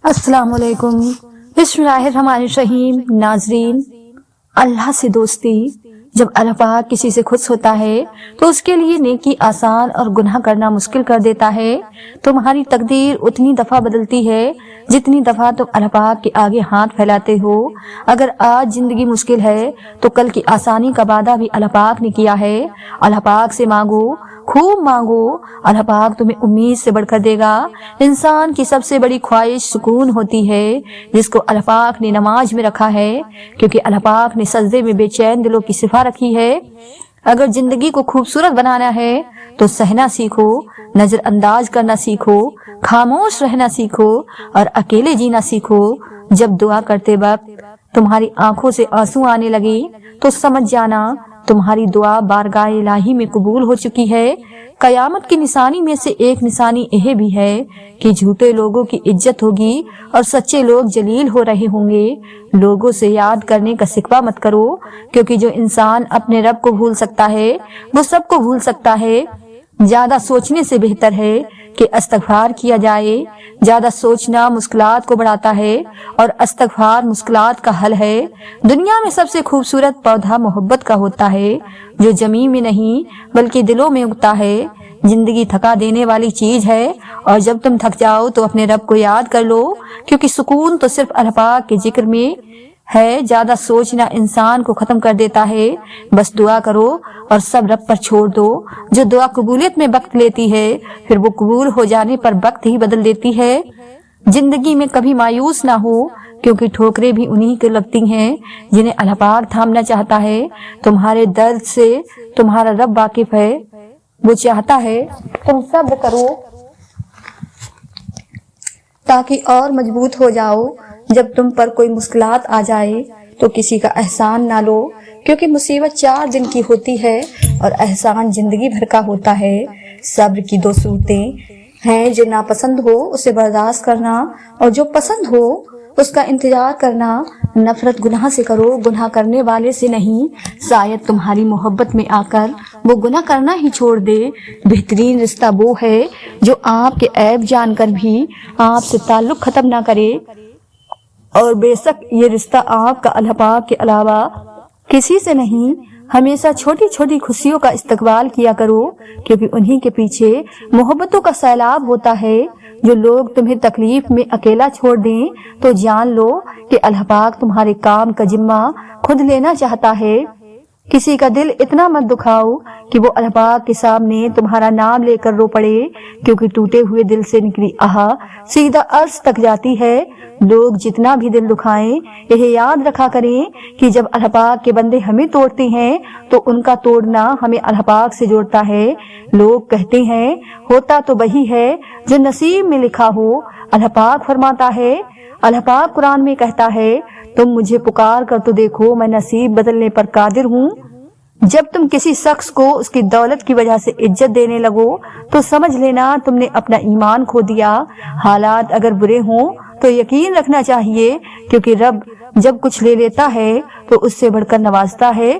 السلام علیکم۔ بسم اللہ الرحمن الرحیم۔ ناظرین، اللہ سے دوستی، جب اللہ پاک کسی سے خوش ہوتا ہے تو اس کے لیے نیکی آسان اور گناہ کرنا مشکل کر دیتا ہے۔ تمہاری تقدیر اتنی دفعہ بدلتی ہے جتنی دفعہ تم اللہ پاک کے آگے ہاتھ پھیلاتے ہو۔ اگر آج زندگی مشکل ہے تو کل کی آسانی کا وعدہ بھی اللہ پاک نے کیا ہے۔ اللہ پاک سے مانگو، خوب مانگو، اللہ پاک تمہیں امید سے بڑھ کر دے گا۔ انسان کی سب سے بڑی خواہش سکون ہوتی ہے، جس کو اللہ پاک نے نماز میں رکھا ہے، کیونکہ اللہ پاک نے سجدے میں بے چین دلوں کی صفا رکھی ہے۔ اگر زندگی کو خوبصورت بنانا ہے تو سہنا سیکھو، نظر انداز کرنا سیکھو، خاموش رہنا سیکھو اور اکیلے جینا سیکھو۔ جب دعا کرتے وقت تمہاری آنکھوں سے آنسو آنے لگے تو سمجھ جانا تمہاری دعا بارگاہ الہی میں قبول ہو چکی ہے۔ قیامت کی نشانی میں سے ایک نشانی یہ بھی ہے کہ جھوٹے لوگوں کی عزت ہوگی اور سچے لوگ جلیل ہو رہے ہوں گے۔ لوگوں سے یاد کرنے کا شکوہ مت کرو، کیونکہ جو انسان اپنے رب کو بھول سکتا ہے وہ سب کو بھول سکتا ہے۔ زیادہ سوچنے سے بہتر ہے کہ استغفار کیا جائے۔ زیادہ سوچنا مشکلات کو بڑھاتا ہے اور استغفار مشکلات کا حل ہے۔ دنیا میں سب سے خوبصورت پودا محبت کا ہوتا ہے، جو زمین میں نہیں بلکہ دلوں میں اگتا ہے۔ زندگی تھکا دینے والی چیز ہے، اور جب تم تھک جاؤ تو اپنے رب کو یاد کر لو، کیونکہ سکون تو صرف اللہ پاک کے ذکر میں ہے۔ زیادہ سوچنا انسان کو ختم کر دیتا ہے۔ بس دعا کرو اور سب رب پر چھوڑ دو۔ جو دعا قبولیت میں وقت لیتی ہے پھر وہ قبول ہو جانے پر وقت ہی بدل دیتی ہے۔ زندگی میں کبھی مایوس نہ ہو، کیونکہ ٹھوکریں بھی انہی کو لگتی ہیں جنہیں اللہ پاک تھامنا چاہتا ہے۔ تمہارے درد سے تمہارا رب واقف ہے، وہ چاہتا ہے تم صبر کرو تاکہ اور مضبوط ہو جاؤ۔ جب تم پر کوئی مشکلات آ جائے تو کسی کا احسان نہ لو، کیونکہ مصیبت 4 دن کی ہوتی ہے اور احسان زندگی بھر کا ہوتا ہے۔ صبر کی 2 صورتیں ہیں، جو ناپسند ہو اسے برداشت کرنا اور جو پسند ہو اس کا انتظار کرنا۔ نفرت گناہ سے کرو، گناہ کرنے والے سے نہیں، شاید تمہاری محبت میں آ کر وہ گناہ کرنا ہی چھوڑ دے۔ بہترین رشتہ وہ ہے جو آپ کے عیب جان کر بھی آپ سے تعلق ختم نہ کرے، اور بے شک یہ رشتہ آپ کا اللہ پاک کے علاوہ کسی سے نہیں۔ ہمیشہ چھوٹی چھوٹی خوشیوں کا استقبال کیا کرو، کیونکہ انہی کے پیچھے محبتوں کا سیلاب ہوتا ہے۔ جو لوگ تمہیں تکلیف میں اکیلا چھوڑ دیں تو جان لو کہ اللہ پاک تمہارے کام کا ذمہ خود لینا چاہتا ہے۔ کسی کا دل اتنا مت دکھاؤ کہ وہ اللہ پاک کے سامنے تمہارا نام لے کر رو پڑے، کیونکہ ٹوٹے ہوئے دل سے نکلی آہ سیدھا عرش تک جاتی ہے۔ لوگ جتنا بھی دل دکھائیں، یہ یاد رکھا کریں کہ جب اللہ پاک کے بندے ہمیں توڑتے ہیں تو ان کا توڑنا ہمیں اللہ پاک سے جوڑتا ہے۔ لوگ کہتے ہیں ہوتا تو وہی ہے جو نصیب میں لکھا ہو، اللہ پاک فرماتا ہے، اللہ پاک قرآن میں کہتا ہے، تم مجھے پکار کر تو دیکھو، میں نصیب بدلنے پر قادر ہوں۔ جب تم کسی شخص کو اس کی دولت کی وجہ سے عزت دینے لگو تو سمجھ لینا تم نے اپنا ایمان کھو دیا۔ حالات اگر برے ہوں تو یقین رکھنا چاہیے، کیونکہ رب جب کچھ لے لیتا ہے تو اس سے بڑھ کر نوازتا ہے۔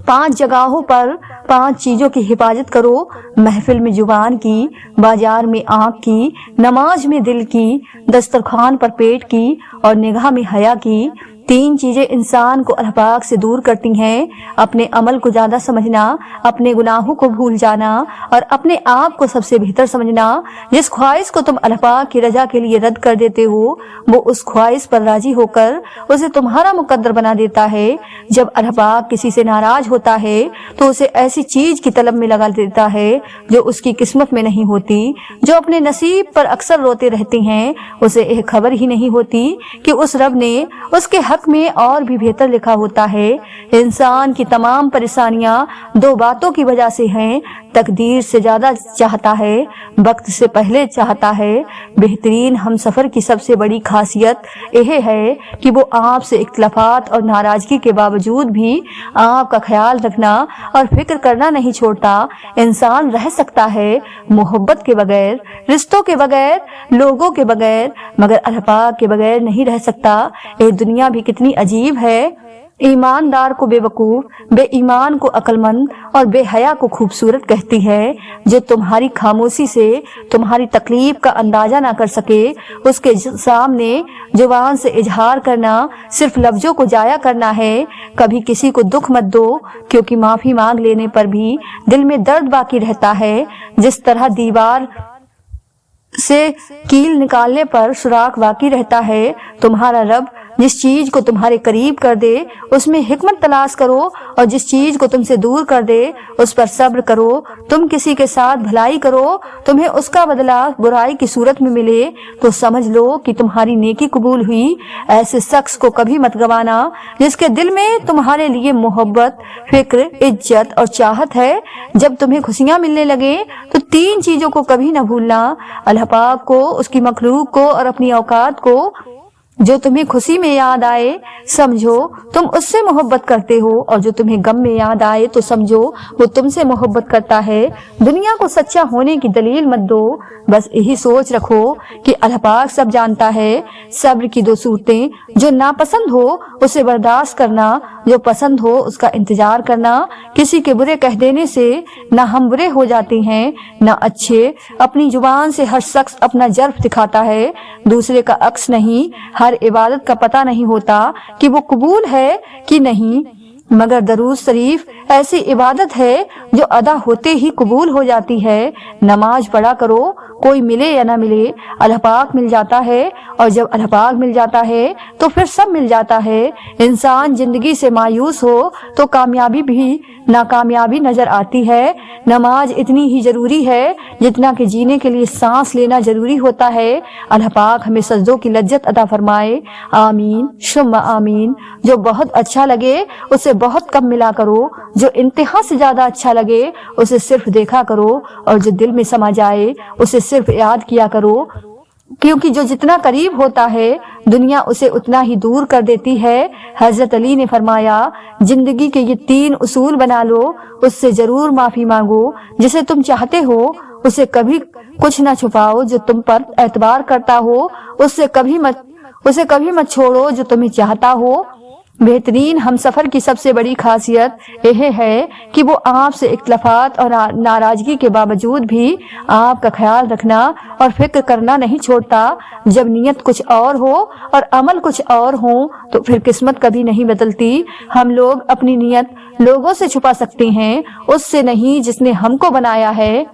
5 جگہوں پر 5 چیزوں کی حفاظت کرو، محفل میں زبان کی، بازار میں آنکھ کی، نماز میں دل کی، دسترخوان پر پیٹ کی اور نگاہ میں حیا کی۔ 3 چیزیں انسان کو اللہ پاک سے دور کرتی ہیں: اپنے عمل کو زیادہ سمجھنا، اپنے گناہوں کو بھول جانا اور اپنے آپ کو سب سے بہتر سمجھنا۔ جس خواہش کو تم اللہ پاک کی رضا کے لیے رد کر دیتے ہو، وہ اس خواہش پر راضی ہو کر اسے تمہارا مقدر بنا دیتا ہے۔ جب اللہ پاک کسی سے ناراض ہوتا ہے تو اسے ایسی چیز کی طلب میں لگا دیتا ہے جو اس کی قسمت میں نہیں ہوتی۔ جو اپنے نصیب پر اکثر روتے رہتے ہیں، اسے یہ خبر ہی نہیں ہوتی کہ اس رب نے اس کے حق میں اور بھی بہتر لکھا ہوتا ہے۔ انسان کی تمام پریشانیاں 2 باتوں کی وجہ سے ہیں: تقدیر سے زیادہ چاہتا ہے، وقت سے پہلے چاہتا ہے۔ بہترین ہم سفر کی سب سے بڑی خاصیت یہ ہے کہ وہ آپ سے اختلافات اور ناراضگی کے باوجود بھی آپ کا خیال رکھنا اور فکر کرنا نہیں چھوڑتا۔ انسان رہ سکتا ہے محبت کے بغیر، رشتوں کے بغیر، لوگوں کے بغیر، مگر اللہ پاک کے بغیر نہیں رہ سکتا۔ یہ دنیا بھی کتنی عجیب ہے، ईमानदार को बेवकूफ, बेईमान को अक्लमंद और बेहया को खूबसूरत कहती है। जो तुम्हारी खामोशी से तुम्हारी तकलीफ का अंदाजा ना कर सके, उसके सामने जुबान से इजहार करना सिर्फ लफ्जों को जाया करना है। कभी किसी को दुख मत दो, क्योंकि माफी मांग लेने पर भी दिल में दर्द बाकी रहता है। जिस तरह दीवार से कील निकालने पर सुराख बाकी रहता है, तुम्हारा रब जिस चीज को तुम्हारे करीब कर दे उसमें हिकमत तलाश करो, और जिस चीज को तुमसे दूर कर दे उस पर सब्र करो। तुम किसी के साथ भलाई करो, तुम्हें उसका बदला बुराई की सूरत में मिले तो समझ लो कि तुम्हारी नेकी कबूल हुई। ऐसे शख्स को कभी मत गवाना जिसके दिल में तुम्हारे लिए मोहब्बत, फिक्र, इज्जत और चाहत है। जब तुम्हें खुशियां मिलने लगे तो 3 चीजों को कभी न भूलना, अल्लाह पाक को, उसकी मखलूक को और अपनी औकात को। जो तुम्हें खुशी में याद आए समझो तुम उससे मोहब्बत करते हो, और जो तुम्हें गम में याद आए तो समझो वो तुमसे मोहब्बत करता है। दुनिया को सच्चा होने की दलील मत दो, बस यही सोच रखो कि अल्लाह पाक सब जानता है। सब्र की 2 सूरतें, जो नापसंद हो उसे बर्दाश्त करना, जो पसंद हो उसका इंतजार करना। किसी के बुरे कह देने से ना हम बुरे हो जाते हैं ना अच्छे। अपनी जुबान से हर शख्स अपना जर्फ दिखाता है, दूसरे का अक्स नहीं। हर इबादत का पता नहीं होता कि वो कबूल है कि नहीं, मगर दरूद शरीफ ऐसी इबादत है जो अदा होते ही कबूल हो जाती है। नमाज पढ़ा करो, कोई मिले या ना मिले अल्लाह पाक मिल जाता है, और जब अल्लाह पाक मिल जाता है तो फिर सब मिल जाता है। इंसान जिंदगी से मायूस हो तो कामयाबी भी नाकामयाबी नजर आती है। नमाज इतनी ही जरूरी है जितना कि जीने के लिए सांस लेना जरूरी होता है। अल्लाह पाक हमें सजदों की लज्जत अता फरमाए, आमीन शुम्मा आमीन। जो बहुत अच्छा लगे उसे बहुत कम मिला करो, जो इंतहा से ज्यादा अच्छा लगे उसे सिर्फ देखा करो, और जो दिल में समा जाए उसे सिर्फ याद किया करो, क्योंकि जो जितना करीब होता है दुनिया उसे उतना ही दूर कर देती है। हजरत अली ने फरमाया, जिंदगी के ये 3 उसूल बना लो, उससे जरूर माफी मांगो। जिसे तुम चाहते हो उसे कभी कुछ न छुपाओ, जो तुम पर एतबार करता हो उसे कभी मत छोड़ो जो तुम्हें चाहता हो। बेहतरीन हम सफर की सबसे बड़ी खासियत यह है कि वो आपसे इख्तलाफात और नाराजगी के बावजूद भी आपका ख्याल रखना और फिक्र करना नहीं छोड़ता। जब नियत कुछ और हो और अमल कुछ और हो तो फिर किस्मत कभी नहीं बदलती। हम लोग अपनी नियत लोगों से छुपा सकते हैं, उससे नहीं जिसने हमको बनाया है।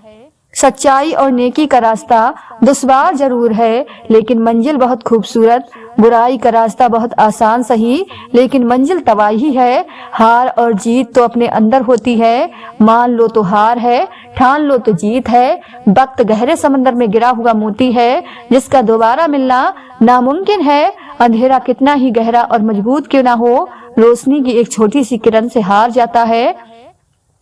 सच्चाई और नेकी का रास्ता दुश्वार जरूर है लेकिन मंजिल बहुत खूबसूरत। बुराई का रास्ता बहुत आसान सही लेकिन मंजिल तबाही है। हार और जीत तो अपने अंदर होती है, मान लो तो हार है, ठान लो तो जीत है। वक्त गहरे समंदर में गिरा हुआ मोती है जिसका दोबारा मिलना नामुमकिन है। अंधेरा कितना ही गहरा और मजबूत क्यों ना हो, रोशनी की एक छोटी सी किरण से हार जाता है।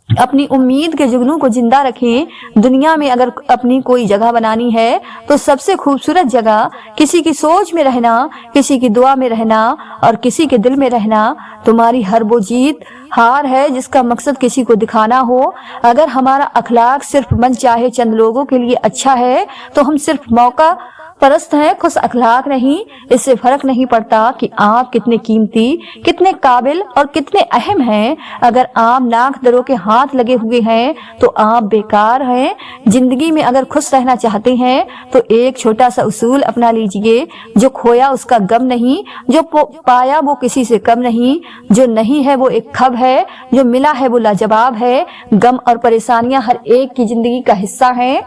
अपनी उम्मीद के जुगनू को जिंदा रखें। दुनिया में अगर अपनी कोई जगह बनानी है तो सबसे खूबसूरत जगह किसी की सोच में रहना, किसी की दुआ में रहना और किसी के दिल में रहना। तुम्हारी हर वो जीत हार है जिसका मकसद किसी को दिखाना हो। अगर हमारा अखलाक सिर्फ मन चाहे चंद लोगों के लिए अच्छा है तो हम सिर्फ मौका परस्त हैं, खुश अखलाक नहीं। इससे फर्क नहीं पड़ता कि आप कितने कीमती, कितने काबिल और कितने अहम हैं। अगर आप लाख दरों के हाथ लगे हुए हैं तो आप बेकार हैं। जिंदगी में अगर खुश रहना चाहते हैं तो एक छोटा सा उसूल अपना लीजिए, जो खोया उसका गम नहीं, जो पाया वो किसी से कम नहीं, जो नहीं है वो एक खब है, जो मिला है वो लाजवाब है। गम और परेशानियां हर एक की जिंदगी का हिस्सा हैं।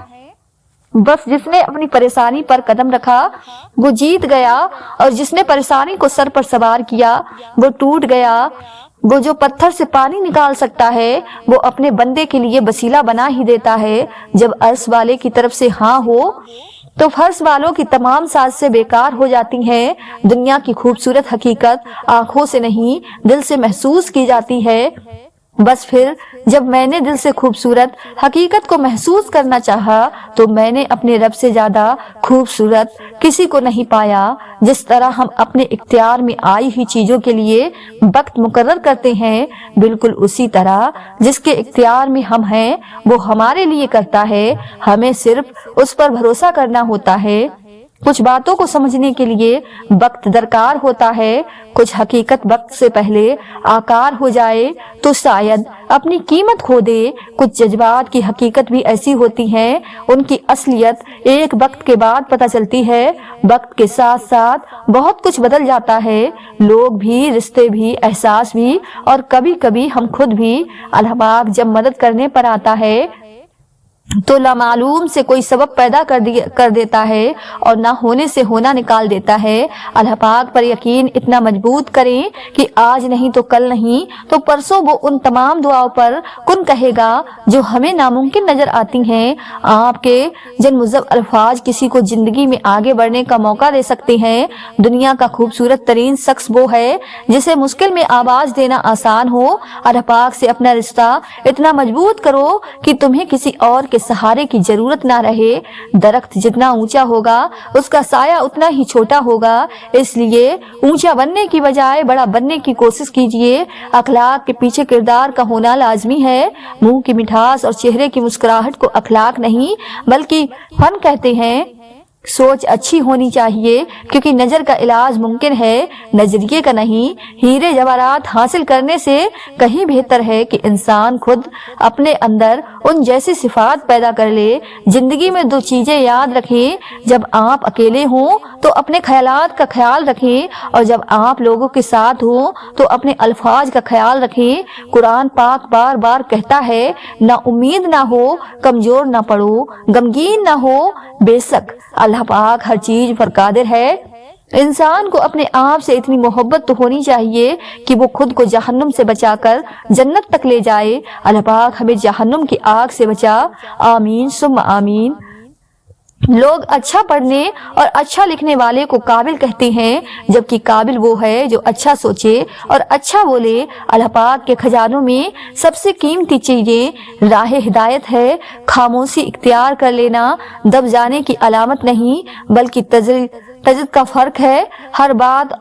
बस जिसने अपनी परेशानी पर कदम रखा वो जीत गया और जिसने परेशानी को सर पर सवार किया वो टूट गया। वो जो पत्थर से पानी निकाल सकता है वो अपने बंदे के लिए वसीला बना ही देता है। जब अर्श वाले की तरफ से हाँ हो तो फर्श वालों की तमाम साजिशें बेकार हो जाती हैं। दुनिया की खूबसूरत हकीकत आंखों से नहीं दिल से महसूस की जाती है। बस फिर जब मैंने दिल से खूबसूरत हकीकत को महसूस करना चाहा तो मैंने अपने रब से ज्यादा खूबसूरत किसी को नहीं पाया। जिस तरह हम अपने इख्तियार में आई हुई चीजों के लिए वक्त मुकर्रर करते हैं, बिल्कुल उसी तरह जिसके इख्तियार में हम हैं वो हमारे लिए करता है। हमें सिर्फ उस पर भरोसा करना होता है। कुछ बातों को समझने के लिए वक्त दरकार होता है। कुछ हकीकत वक्त से पहले आकार हो जाए तो शायद अपनी कीमत खो दे। कुछ जज्बात की हकीकत भी ऐसी होती हैं, उनकी असलियत एक वक्त के बाद पता चलती है। वक्त के साथ साथ बहुत कुछ बदल जाता है, लोग भी, रिश्ते भी, एहसास भी, और कभी कभी हम खुद भी। अल्लाह पाक जब मदद करने पर आता है तो लामालूम से कोई सबब पैदा कर देता है और ना होने से होना निकाल देता है। अल्लाह पाक पर यकीन इतना मजबूत करें कि आज नहीं तो कल नहीं तो परसों वो उन तमाम दुआओं पर कुन कहेगा जो हमें नामुमकिन नजर आती हैं। आपके जनमुज़्ज़ब अल्फाज किसी को जिंदगी में आगे बढ़ने का मौका दे सकते हैं। दुनिया का खूबसूरत तरीन शख्स वो है जिसे मुश्किल में आवाज देना आसान हो। अल्लाह पाक से अपना रिश्ता इतना मजबूत करो कि तुम्हें किसी और के सहारे की जरूरत ना रहे। दरख्त जितना ऊंचा होगा उसका साया उतना ही छोटा होगा, इसलिए ऊंचा बनने की बजाय बड़ा बनने की कोशिश कीजिए। अखलाक के पीछे किरदार का होना लाजमी है। मुंह की मिठास और चेहरे की मुस्कुराहट को अखलाक नहीं बल्कि फन कहते हैं। सोच अच्छी होनी चाहिए क्योंकि नजर का इलाज मुमकिन है, नजरिए का नहीं। हीरे जवाहरात हासिल करने से कहीं बेहतर है कि इंसान खुद अपने अंदर उन जैसी सिफात पैदा कर ले। जिंदगी में दो चीजें याद रखें, जब आप अकेले हों तो अपने ख्यालात का ख्याल रखें और जब आप लोगों के साथ हों तो अपने अल्फाज का ख्याल रखें। कुरान पाक बार बार कहता है, ना उम्मीद ना हो, कमजोर ना पड़ो, गमगीन ना हो। बेशक अल्लाह पाक हर चीज पर कादिर है। इंसान को अपने आप से इतनी मोहब्बत तो होनी चाहिए कि वो खुद को जहन्नुम से बचाकर जन्नत तक ले जाए। अल्लाह पाक हमें जहन्नुम की आग से बचा। आमीन सुम्मा आमीन। लोग अच्छा पढ़ने और अच्छा लिखने वाले को काबिल कहते हैं, जबकि काबिल वो है जो अच्छा सोचे और अच्छा बोले। अल्लाह पाक के खजानों में सबसे कीमती चीजें राह हिदायत है। खामोशी इख्तियार कर लेना दब जाने की अलामत नहीं बल्कि तजद का फर्क है। हर बात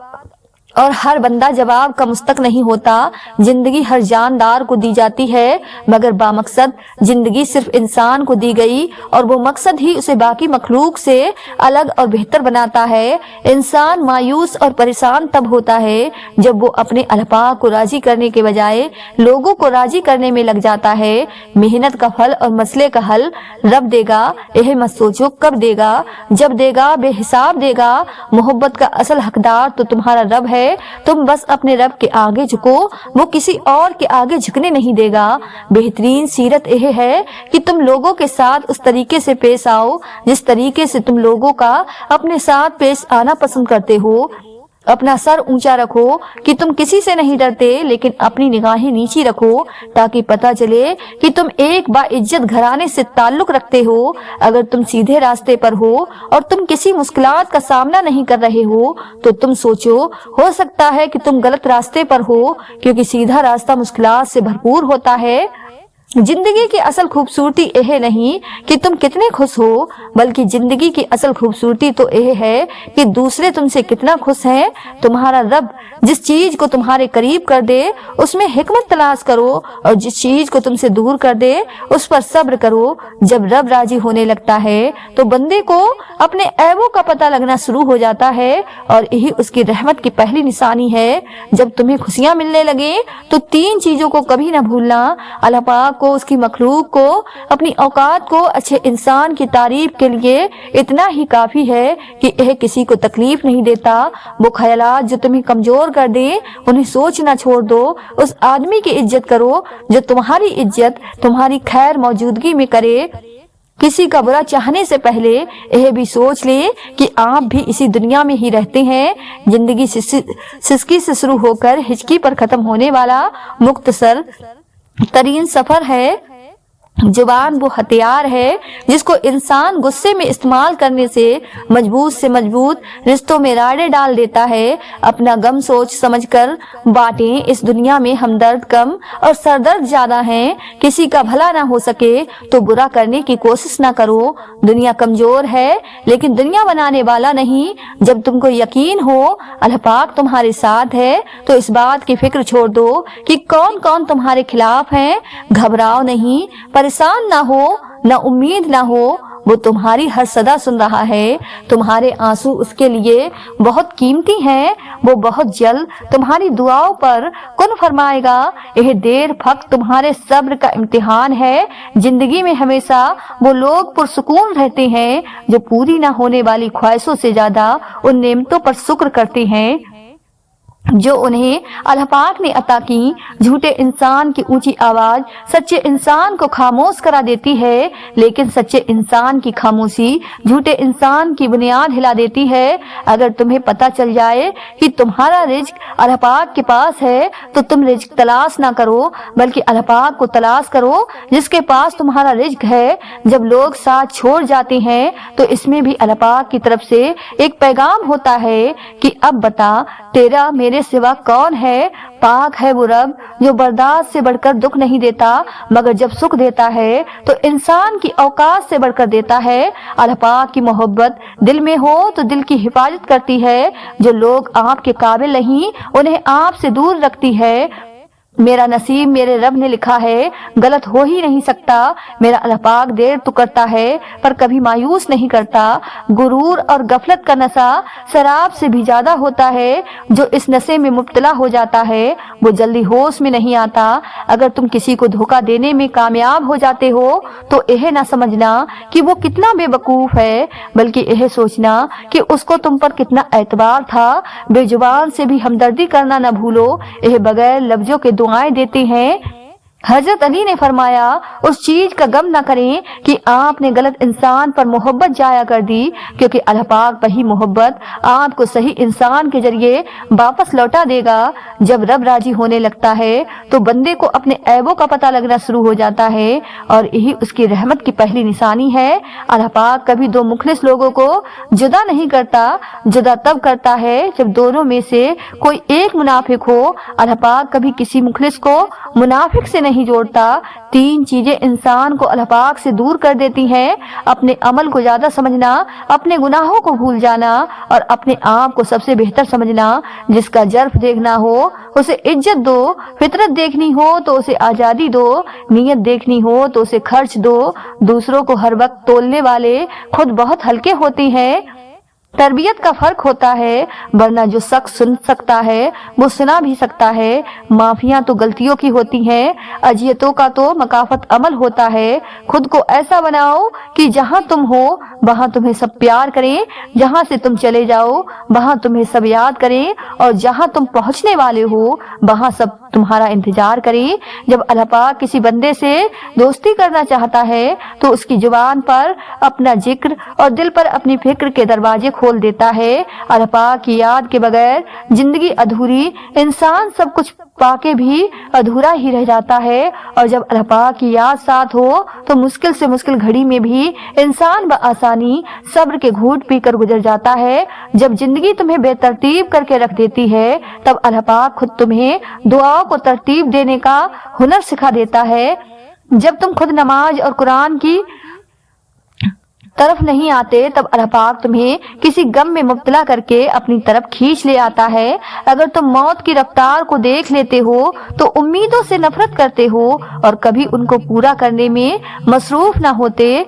और हर बंदा जवाब का मुस्तक नहीं होता। जिंदगी हर जानदार को दी जाती है मगर बामकसद जिंदगी सिर्फ इंसान को दी गई और वो मकसद ही उसे बाकी मखलूक से अलग और बेहतर बनाता है। इंसान मायूस और परेशान तब होता है जब वो अपने अल्लाह पाक को राजी करने के बजाय लोगों को राजी करने में लग जाता है। मेहनत का फल और मसले का हल रब देगा, यह मत सोचो कब देगा, जब देगा बेहिसाब देगा। मोहब्बत का असल हकदार तो तुम्हारा रब है, तुम बस अपने रब के आगे झुको, वो किसी और के आगे झुकने नहीं देगा। बेहतरीन सीरत यह है कि तुम लोगों के साथ उस तरीके से पेश आओ जिस तरीके से तुम लोगों का अपने साथ पेश आना पसंद करते हो। अपना सर ऊंचा रखो कि तुम किसी से नहीं डरते, लेकिन अपनी निगाहें नीची रखो ताकि पता चले कि तुम एक बाइज्जत घराने से ताल्लुक रखते हो। अगर तुम सीधे रास्ते पर हो और तुम किसी मुश्किलात का सामना नहीं कर रहे हो तो तुम सोचो, हो सकता है कि तुम गलत रास्ते पर हो, क्योंकि सीधा रास्ता मुश्किलात से भरपूर होता है। जिंदगी की असल खूबसूरती यह नहीं कि तुम कितने खुश हो, बल्कि जिंदगी की असल खूबसूरती तो यह है कि दूसरे तुमसे कितना खुश हैं। तुम्हारा रब जिस चीज को तुम्हारे करीब कर दे उसमें हिकमत तलाश करो और जिस चीज को तुमसे दूर कर दे उस पर सब्र करो। जब रब राजी होने लगता है तो बंदे को अपने ऐबों का पता लगना शुरू हो जाता है और यही उसकी रहमत की पहली निशानी है। जब तुम्हें खुशियां मिलने लगे तो तीन चीजों को कभी न भूलना, अल्लाह पाक को, उसकी मखलूक को, अपनी औकात को। अच्छे इंसान की तारीफ के लिए इतना ही काफी है कि यह किसी को तकलीफ नहीं देता। वो ख्यालात जो तुम्हें कमजोर कर दे उन्हें सोचना छोड़ दो। उस आदमी की इज्जत करो जो तुम्हारी इज्जत तुम्हारी खैर मौजूदगी में करे। किसी का बुरा चाहने से पहले यह भी सोच ले कि आप भी इसी दुनिया में ही रहते हैं। जिंदगी सिसकी से शुरू होकर हिचकी पर खत्म होने वाला मुख्तसर तरीन सफर है। जुबान वो हथियार है जिसको इंसान गुस्से में इस्तेमाल करने से मजबूत रिश्तों में राड़े डाल देता है। अपना गम सोच समझकर बांटें। इस दुनिया में हमदर्द कम और सरदर्द ज्यादा हैं। किसी का भला ना हो सके तो बुरा करने की कोशिश ना करो। दुनिया कमजोर है लेकिन दुनिया बनाने वाला नहीं। जब तुमको यकीन हो अल्लाह पाक तुम्हारे साथ है तो इस बात की फिक्र छोड़ दो कि कौन कौन तुम्हारे खिलाफ हैं। घबराओ नहीं, परेशान ना हो, ना उम्मीद ना हो। وہ تمہاری ہر صدا سن رہا ہے، تمہارے آنسو اس کے لیے بہت قیمتی ہیں، وہ بہت جلد تمہاری دعاؤں پر کن فرمائے گا۔ یہ دیر فقط تمہارے صبر کا امتحان ہے۔ زندگی میں ہمیشہ وہ لوگ پرسکون رہتے ہیں جو پوری نہ ہونے والی خواہشوں سے زیادہ ان نعمتوں پر شکر کرتے ہیں جو انہیں اللہ پاک نے عطا کی۔ جھوٹے انسان کی اونچی آواز سچے انسان کو خاموش کرا دیتی ہے، لیکن سچے انسان کی خاموشی جھوٹے انسان کی بنیاد ہلا دیتی ہے۔ اگر تمہیں پتہ چل جائے کہ تمہارا رزق اللہ پاک کے پاس ہے تو تم رزق تلاش نہ کرو بلکہ اللہ پاک کو تلاش کرو جس کے پاس تمہارا رزق ہے۔ جب لوگ ساتھ چھوڑ جاتے ہیں تو اس میں بھی اللہ پاک کی طرف سے ایک پیغام ہوتا ہے کہ اب بتا تیرا میرے سوا کون ہے۔ پاک ہے وہ رب جو برداشت سے بڑھ کر دکھ نہیں دیتا مگر جب سکھ دیتا ہے تو انسان کی اوقات سے بڑھ کر دیتا ہے۔ اللہ پاک کی محبت دل میں ہو تو دل کی حفاظت کرتی ہے، جو لوگ آپ کے قابل نہیں انہیں آپ سے دور رکھتی ہے۔ میرا نصیب میرے رب نے لکھا ہے، غلط ہو ہی نہیں سکتا۔ میرا اللہ پاک دیر تو کرتا ہے پر کبھی مایوس نہیں کرتا۔ غرور اور غفلت کا نشہ شراب سے بھی زیادہ ہوتا ہے۔ جو اس نشے میں مبتلا ہو جاتا ہے وہ جلدی ہوش میں نہیں آتا۔ اگر تم کسی کو دھوکہ دینے میں کامیاب ہو جاتے ہو تو یہ نہ سمجھنا کہ وہ کتنا بے وقوف ہے بلکہ یہ سوچنا کہ اس کو تم پر کتنا اعتبار تھا۔ بے زبان سے بھی ہمدردی کرنا نہ بھولو، یہ بغیر لفظوں کے دعائیں دیتے ہیں۔ حضرت علی نے فرمایا اس چیز کا غم نہ کریں کہ آپ نے غلط انسان پر محبت ضائع کر دی، کیونکہ اللہ پاک وہی محبت آپ کو صحیح انسان کے ذریعے واپس لوٹا دے گا۔ جب رب راضی ہونے لگتا ہے تو بندے کو اپنے عیبوں کا پتہ لگنا شروع ہو جاتا ہے اور یہی اس کی رحمت کی پہلی نشانی ہے۔ اللہ پاک کبھی دو مخلص لوگوں کو جدا نہیں کرتا، جدا تب کرتا ہے جب دونوں میں سے کوئی ایک منافق ہو۔ اللہ پاک کبھی کسی مخلص کو منافق سے نہیں جوڑتا۔ تین چیزیں انسان کو اللہ پاک سے دور کر دیتی ہیں: اپنے عمل کو زیادہ سمجھنا، اپنے گناہوں کو بھول جانا اور اپنے آپ کو سب سے بہتر سمجھنا۔ جس کا جرف دیکھنا ہو اسے عزت دو، فطرت دیکھنی ہو تو اسے آزادی دو، نیت دیکھنی ہو تو اسے خرچ دو۔ دوسروں کو ہر وقت تولنے والے خود بہت ہلکے ہوتے ہیں۔ تربیت کا فرق ہوتا ہے، ورنہ جو شخص سن سکتا ہے وہ سنا بھی سکتا ہے۔ معافیاں تو غلطیوں کی ہوتی ہیں، اذیتوں کا تو مکافات عمل ہوتا ہے۔ خود کو ایسا بناؤ کہ جہاں تم ہو وہاں تمہیں سب پیار کریں، جہاں سے تم چلے جاؤ وہاں تمہیں سب یاد کریں اور جہاں تم پہنچنے والے ہو وہاں سب تمہارا انتظار کریں۔ جب اللہ پاک کسی بندے سے دوستی کرنا چاہتا ہے تو اس کی زبان پر اپنا ذکر اور دل پر اپنی فکر کے دروازے کھول دیتا ہے۔ اللہ پاک کی یاد کے بغیر زندگی ادھوری، انسان سب کچھ پا کے بھی ادھورا ہی رہ جاتا ہے، اور جب اللہ پاک کی یاد ساتھ ہو تو مشکل سے مشکل گھڑی میں بھی انسان بآسانی صبر کے گھونٹ پی کر گزر جاتا ہے۔ جب زندگی تمہیں بے ترتیب کر کے رکھ دیتی ہے تب اللہ پاک خود تمہیں دعاؤں کو ترتیب دینے کا ہنر سکھا دیتا ہے۔ جب تم خود نماز اور قرآن کی طرف نہیں آتے تب اللہ پاک تمہیں کسی غم میں مبتلا کر کے اپنی طرف کھینچ لے آتا ہے۔ اگر تم موت کی رفتار کو دیکھ لیتے ہو تو امیدوں سے نفرت کرتے ہو اور کبھی ان کو پورا کرنے میں مصروف نہ ہوتے۔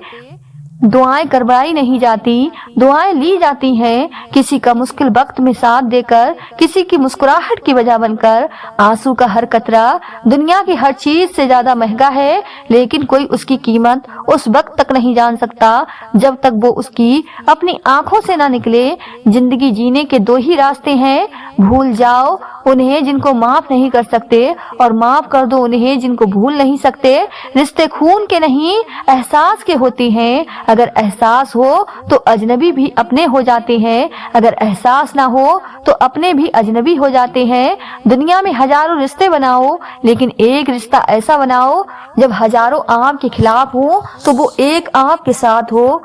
دعائیں کروائی نہیں جاتی، دعائیں لی جاتی ہیں۔ کسی کا مشکل وقت میں ساتھ دے کر، کسی کی مسکراہٹ کی وجہ بن کر۔ آنسو کا ہر قطرہ دنیا کی ہر چیز سے زیادہ مہنگا ہے، لیکن کوئی اس کی قیمت اس وقت تک نہیں جان سکتا جب تک وہ اس کی اپنی آنکھوں سے نہ نکلے۔ زندگی جینے کے دو ہی راستے ہیں: بھول جاؤ انہیں جن کو معاف نہیں کر سکتے اور معاف کر دو انہیں جن کو بھول نہیں سکتے۔ رشتے خون کے نہیں احساس کے ہوتے ہیں۔ اگر احساس ہو تو اجنبی بھی اپنے ہو جاتے ہیں، اگر احساس نہ ہو تو اپنے بھی اجنبی ہو جاتے ہیں۔ دنیا میں ہزاروں رشتے بناؤ لیکن ایک رشتہ ایسا بناؤ جب ہزاروں آپ کے خلاف ہو تو وہ ایک آپ کے ساتھ ہو۔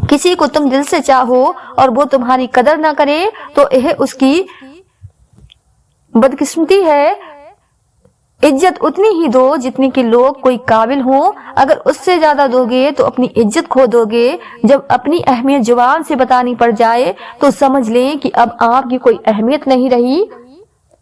کسی کو تم دل سے چاہو اور وہ تمہاری قدر نہ کرے تو یہ اس کی بدقسمتی ہے۔ عزت اتنی ہی دو جتنی کہ لوگ کوئی قابل ہوں۔ اگر اس سے زیادہ دو گے تو اپنی عزت کھو دو گے۔ جب اپنی اہمیت زبان سے بتانی پڑ جائے تو سمجھ لیں کہ اب آپ کی کوئی اہمیت نہیں رہی۔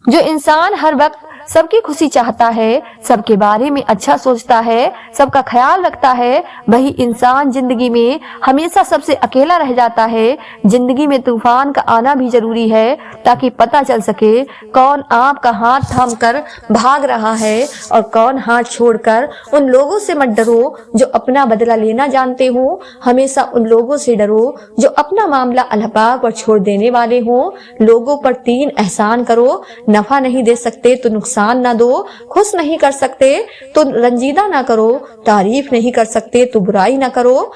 جو انسان ہر وقت सबकी खुशी चाहता है, सबके बारे में अच्छा सोचता है, सबका ख्याल रखता है, वही इंसान जिंदगी में हमेशा सबसे अकेला रह जाता है। जिंदगी में तूफान का आना भी जरूरी है ताकि पता चल सके कौन आपका हाथ थाम कर भाग रहा है और कौन हाथ छोड़कर। उन लोगों से मत डरो जो अपना बदला लेना जानते हो, हमेशा उन लोगों से डरो जो अपना मामला अल्लाह पाक पर छोड़ देने वाले हो। लोगों पर 3 एहसान करो, नफा नहीं दे सकते तो नुकसान ना दो, खुश नहीं कर सकते तो रंजीदा ना करो, तारीफ नहीं कर सकते तो बुराई ना करो,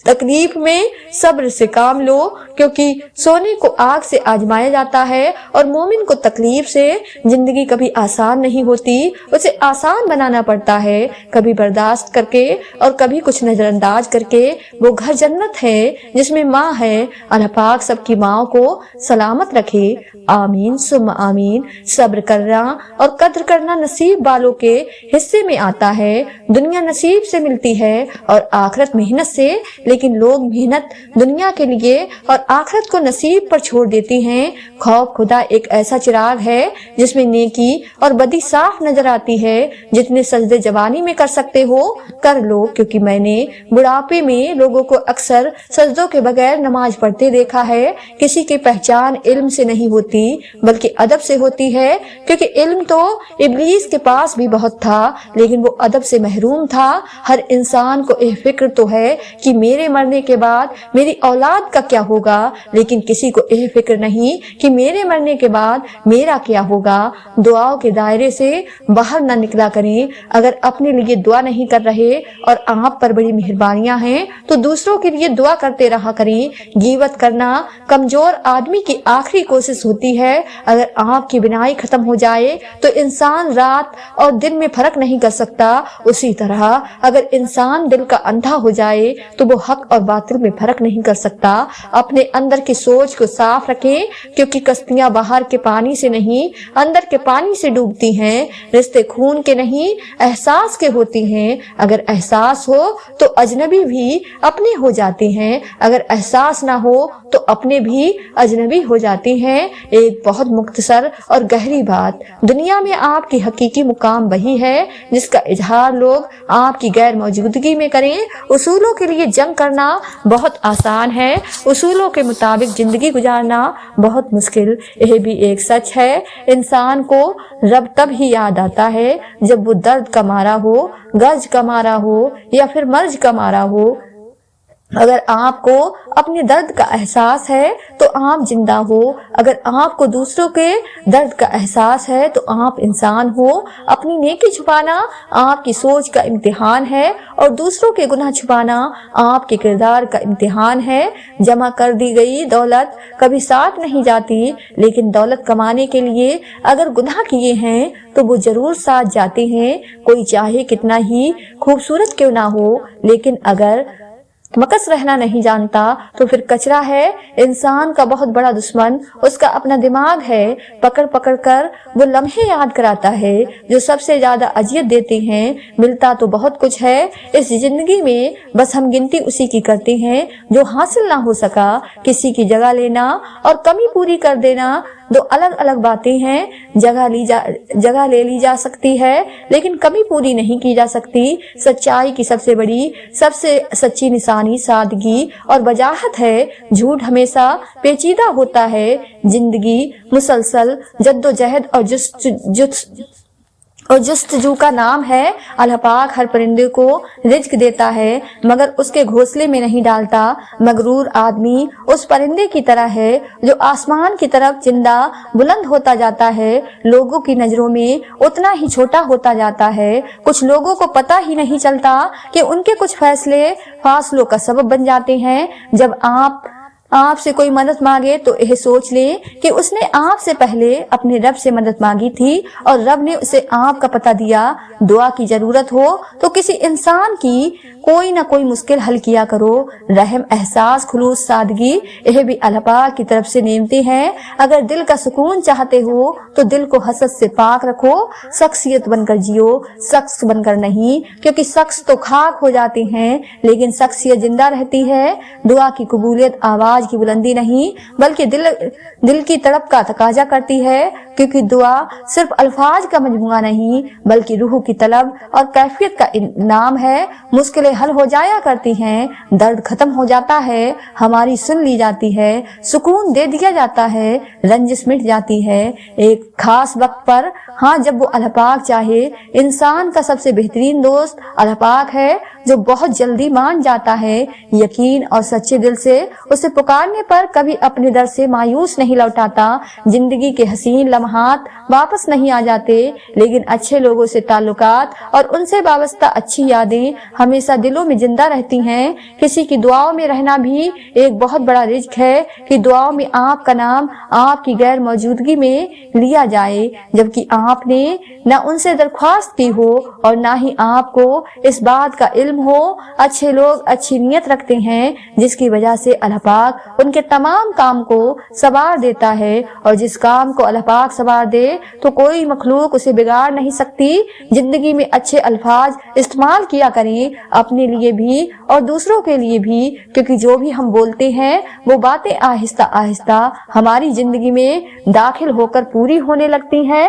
तकलीफ में सब्र से काम लो, क्योंकि सोने को आग से आजमाया जाता है और मोमिन को तकलीफ से जिंदगी कभी आसान नहीं होती, उसे आसान बनाना पड़ता है, कभी बर्दाश्त करके और कभी कुछ नजरअंदाज करके। वो घर जन्नत है जिसमें माँ है। अल्लाह पाक सबकी माँ को सलामत रखे, आमीन सुम्मा आमीन। सब्र करना और कद्र करना नसीब वालों के हिस्से में आता है। दुनिया नसीब से मिलती है और आखिरत मेहनत से, लेकिन लोग मेहनत दुनिया के लिए और आखिरत को नसीब पर छोड़ देती हैं। खौफ खुदा एक ऐसा चिराग है जिसमें नेकी और बदी साफ नजर आती है। जितने सजदे जवानी में कर सकते हो कर लो, क्योंकि मैंने बुढ़ापे में लोगों को अक्सर सजदों के बगैर नमाज पढ़ते देखा है। किसी की पहचान इल्म से नहीं होती बल्कि अदब से होती है, क्योंकि इल्म तो इब्लीस के पास भी बहुत था लेकिन वो अदब से महरूम था। हर इंसान को यह फिक्र तो है कि मेरे मरने के बाद मेरी औलाद का क्या होगा, लेकिन किसी को यह फिक्र नहीं कि मेरे मरने के बाद मेरा क्या होगा। दुआओं के दायरे से बाहर न निकला करें। अगर अपने लिए दुआ नहीं कर रहे और आप पर बड़ी मेहरबानियां हैं तो दूसरों के लिए दुआ करते रहा करें। गीबत करना कमजोर आदमी की आखिरी कोशिश होती है। अगर आपकी बिनाई खत्म हो जाए तो इंसान रात और दिन में फर्क नहीं कर सकता। उसी तरह अगर इंसान दिल का अंधा हो जाए तो वो हक और बातिल में फर्क नहीं कर सकता। अपने अंदर की सोच को साफ रखें, क्योंकि कश्तियां बाहर के पानी से नहीं अंदर के पानी से डूबती हैं। रिश्ते खून के नहीं एहसास के होती हैं। अगर एहसास हो तो अजनबी भी अपने हो जाते हैं, अगर एहसास ना हो तो अपने भी अजनबी हो जाते हैं। एक बहुत मुख्तसर और गहरी बात, दुनिया में आपकी हकीकी मुकाम वही है जिसका इजहार लोग आपकी गैर मौजूदगी में करें। उसूलों के लिए जंग करना बहुत आसान है, उसूलों के मुताबिक जिंदगी गुजारना बहुत मुश्किल। यह भी एक सच है, इंसान को रब तब ही याद आता है जब वो दर्द का मारा हो, गर्ज का मारा हो या फिर मर्ज का मारा हो। अगर आपको अपने दर्द का एहसास है तो आप जिंदा हो। अगर आपको दूसरों के दर्द का एहसास है तो आप इंसान हो। अपनी नेकी छुपाना आपकी सोच का इम्तिहान है और दूसरों के गुनाह छुपाना आपके किरदार का इम्तिहान है। जमा कर दी गई दौलत कभी साथ नहीं जाती, लेकिन दौलत कमाने के लिए अगर गुनाह किए हैं तो वो जरूर साथ जाते हैं। कोई चाहे कितना ही खूबसूरत क्यों ना हो, लेकिन अगर मकस रहना नहीं जानता तो फिर कचरा है। इंसान का बहुत बड़ा दुश्मन उसका अपना दिमाग है। पकड़ पकड़ कर वो लम्हे याद कराता है जो सबसे ज्यादा अजियत देते हैं। मिलता तो बहुत कुछ है इस जिंदगी में, बस हम गिनती उसी की करते हैं जो हासिल ना हो सका। किसी की जगह लेना और कमी पूरी कर देना दो अलग अलग बातें हैं। जगह ले ली जा सकती है लेकिन कमी पूरी नहीं की जा सकती। सच्चाई की सबसे बड़ी सबसे सच्ची निशानी सादगी और वजाहत है। झूठ हमेशा पेचीदा होता है। जिंदगी मुसलसल जद्दोजहद और जुस्तजू का नाम है। अल्लाह पाक हर परिंदे को रिज्क देता है मगर उसके घोंसले में नहीं डालता। मगरूर आदमी उस परिंदे की तरह है जो आसमान की तरफ जिंदा बुलंद होता जाता है, लोगों की नजरों में उतना ही छोटा होता जाता है। कुछ लोगों को पता ही नहीं चलता कि उनके कुछ फैसले फासलों का सबब बन जाते हैं। जब आपसे कोई मदद मांगे तो यह सोच ले कि उसने आपसे पहले अपने रब से मदद मांगी थी और रब ने उसे आपका पता दिया। दुआ की जरूरत हो तो किसी इंसान की कोई ना कोई मुश्किल हल किया करो। रहम, एहसास, खुलूस, सादगी, यह भी अल्लाह पाक की तरफ से नेमते हैं। अगर दिल का सुकून चाहते हो तो दिल को हसद से पाक रखो। शख्सियत बनकर जियो, शख्स बनकर नहीं, क्योंकि शख्स तो खाक हो जाते हैं लेकिन शख्सियत जिंदा रहती है। दुआ की कबूलियत आवाज आवाज की बुलंदी नहीं बल्कि दिल की तड़प का तकाजा करती है, क्योंकि दुआ सिर्फ अल्फाज का मजमुआ नहीं बल्कि रूह की तलब और कैफियत का नाम है। मुश्किलें हल हो जाया करती हैं, दर्द खत्म हो जाता है, हमारी सुन ली जाती है, सुकून दे दिया जाता है, रंजिश मिट जाती है एक खास वक्त पर। हाँ, जब वो अल्लाह पाक चाहे। इंसान का सबसे बेहतरीन दोस्त अल्लाह पाक है, जो बहुत जल्दी मान जाता है। यकीन और सच्चे दिल से उसे पुकारने पर कभी अपने दर से मायूस नहीं लौटाता। जिंदगी के हसीन लम्हात वापस नहीं आ जाते, लेकिन अच्छे लोगों से ताल्लुकात और उनसे वाबस्ता अच्छी यादें हमेशा दिलों में जिंदा रहती हैं। किसी की दुआओं में रहना भी एक बहुत बड़ा रिज्क है कि दुआओं में आपका नाम आपकी गैर मौजूदगी में लिया जाए, जबकि आपने न उनसे दरख्वास्त की हो और ना ही आपको इस बात का इल्म हो। अच्छे लोग अच्छी नीयत रखते हैं, जिसकी वजह से अल्लाह पाक उनके तमाम काम को सवार देता है, और जिस काम को अल्लाह पाक सवार दे तो कोई मखलूक उसे बिगाड़ नहीं सकती। जिंदगी में अच्छे अल्फाज इस्तेमाल किया करें, अपने लिए भी और दूसरों के लिए भी, क्योंकि जो भी हम बोलते हैं वो बातें आहिस्ता आहिस्ता हमारी जिंदगी में दाखिल होकर पूरी होने लगती हैं।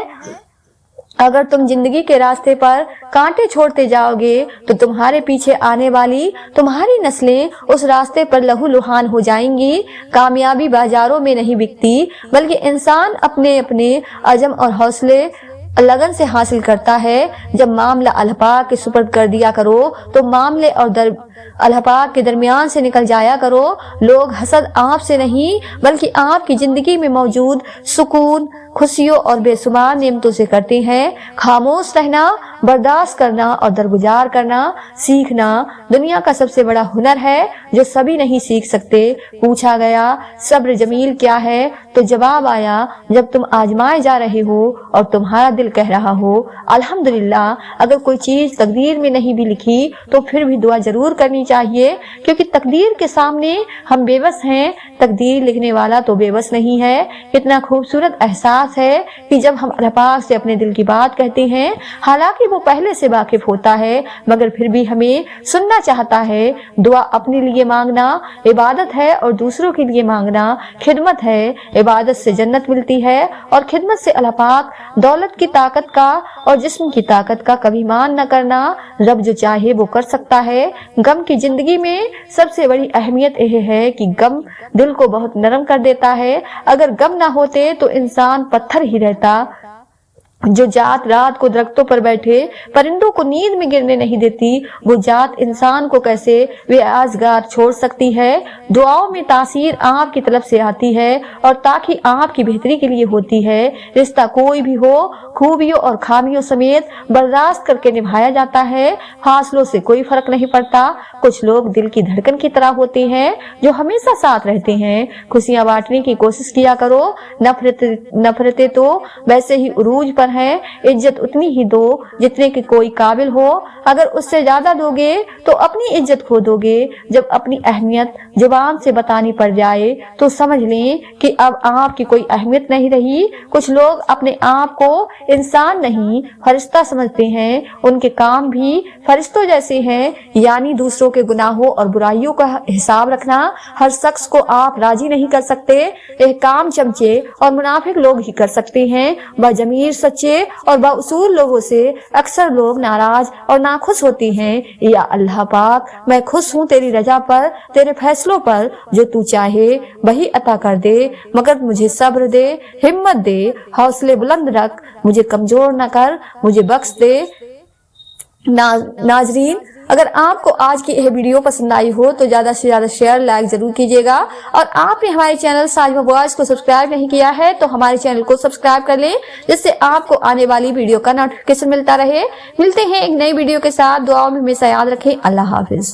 अगर तुम जिंदगी के रास्ते पर कांटे छोड़ते जाओगे तो तुम्हारे पीछे आने वाली तुम्हारी नस्लें उस रास्ते पर लहूलुहान हो जाएंगी। कामयाबी बाजारों में नहीं बिकती, बल्कि इंसान अपने अपने अज़म और हौसले लगन से हासिल करता है। जब मामला अल्लाह पाक के सुपर्द कर दिया करो तो मामले और अल्लाह पाक के दरमियान से निकल जाया करो। लोग हसद आप से नहीं बल्कि आपकी जिंदगी में मौजूद सुकून, खुशियों और बेशुमार नेमतों से करते हैं। खामोश रहना, बर्दाश्त करना और दरगुजार करना सीखना दुनिया का सबसे बड़ा हुनर है, जो सभी नहीं सीख सकते। पूछा गया सब्र जमील क्या है, तो जवाब आया जब तुम आजमाए जा रहे हो और तुम्हारा दिल कह रहा हो अल्हम्दुलिल्लाह। अगर कोई चीज तकदीर में नहीं भी लिखी तो फिर भी दुआ जरूर करनी चाहिए, क्योंकि तकदीर के सामने हम बेबस हैं, तकदीर लिखने वाला तो बेबस नहीं है। कितना खूबसूरत एहसास है कि जब हम अल्लाह पाक से अपने दिल की बात कहते हैं, हालांकि वो पहले से वाकिफ होता है मगर फिर भी हमें सुनना चाहता है। दुआ अपने लिए मांगना इबादत है और दूसरों के लिए मांगना खिदमत है। इबादत से जन्नत मिलती है और खिदमत से अल्लाह पाक दौलत की ताकत का और जिस्म की ताकत का कभी मान न करना। रब जो चाहे वो कर सकता है। गम की जिंदगी में सबसे बड़ी अहमियत यह है कि गम दिल को बहुत नरम कर देता है। अगर गम ना होते तो इंसान पत्थर ही रहता। जो जात रात को दरख्तों पर बैठे परिंदों को नींद में गिरने नहीं देती, वो जात इंसान को कैसे वे आज़गार छोड़ सकती है। दुआओं में तासीर आपकी तरफ से आती है और ताकि आपकी बेहतरी के लिए होती है। रिश्ता कोई भी हो, खूबियों और खामियों समेत बर्दाश्त करके निभाया जाता है। फासलों से कोई फर्क नहीं पड़ता। कुछ लोग दिल की धड़कन की तरह होते हैं जो हमेशा साथ रहते हैं। खुशियां बांटने की कोशिश किया करो। नफरतें तो वैसे ही उरूज पर है। इज्जत उतनी ही दो जितने की कोई काबिल हो। अगर उससे ज्यादा दोगे तो अपनी इज्जत खो दोगे। जब अपनी अहमियत जुबान से बतानी पड़ जाए तो समझ लें कि अब आपकी कोई अहमियत नहीं रही। कुछ लोग अपने आप को इंसान नहीं फरिश्ता समझते हैं। उनके काम भी फरिश्तों जैसे हैं, यानी दूसरों के गुनाहों और बुराइयों का हिसाब रखना। हर शख्स को आप राजी नहीं कर सकते। यह काम चमचे और मुनाफिक लोग ही कर सकते हैं। बजमीर सच्चे और बाउसूल लोगों से अक्सर लोग नाराज और नाखुश होते हैं। या अल्लाह पाक, मैं खुश हूँ तेरी रजा पर, तेरे फैसलों पर। जो तू चाहे वही अता कर दे, मगर मुझे सब्र दे, हिम्मत दे, हौसले बुलंद रख, मुझे कमजोर न कर, मुझे बख्श दे। नाजरीन, अगर आपको आज की यह वीडियो पसंद आई हो तो ज्यादा से ज्यादा शेयर लाइक जरूर कीजिएगा। और आपने हमारे चैनल साजिमा वॉइस को सब्सक्राइब नहीं किया है तो हमारे चैनल को सब्सक्राइब कर लें, जिससे आपको आने वाली वीडियो का नोटिफिकेशन मिलता रहे। मिलते हैं एक नई वीडियो के साथ। दुआओं में हमेशा याद रखें। अल्लाह हाफिज।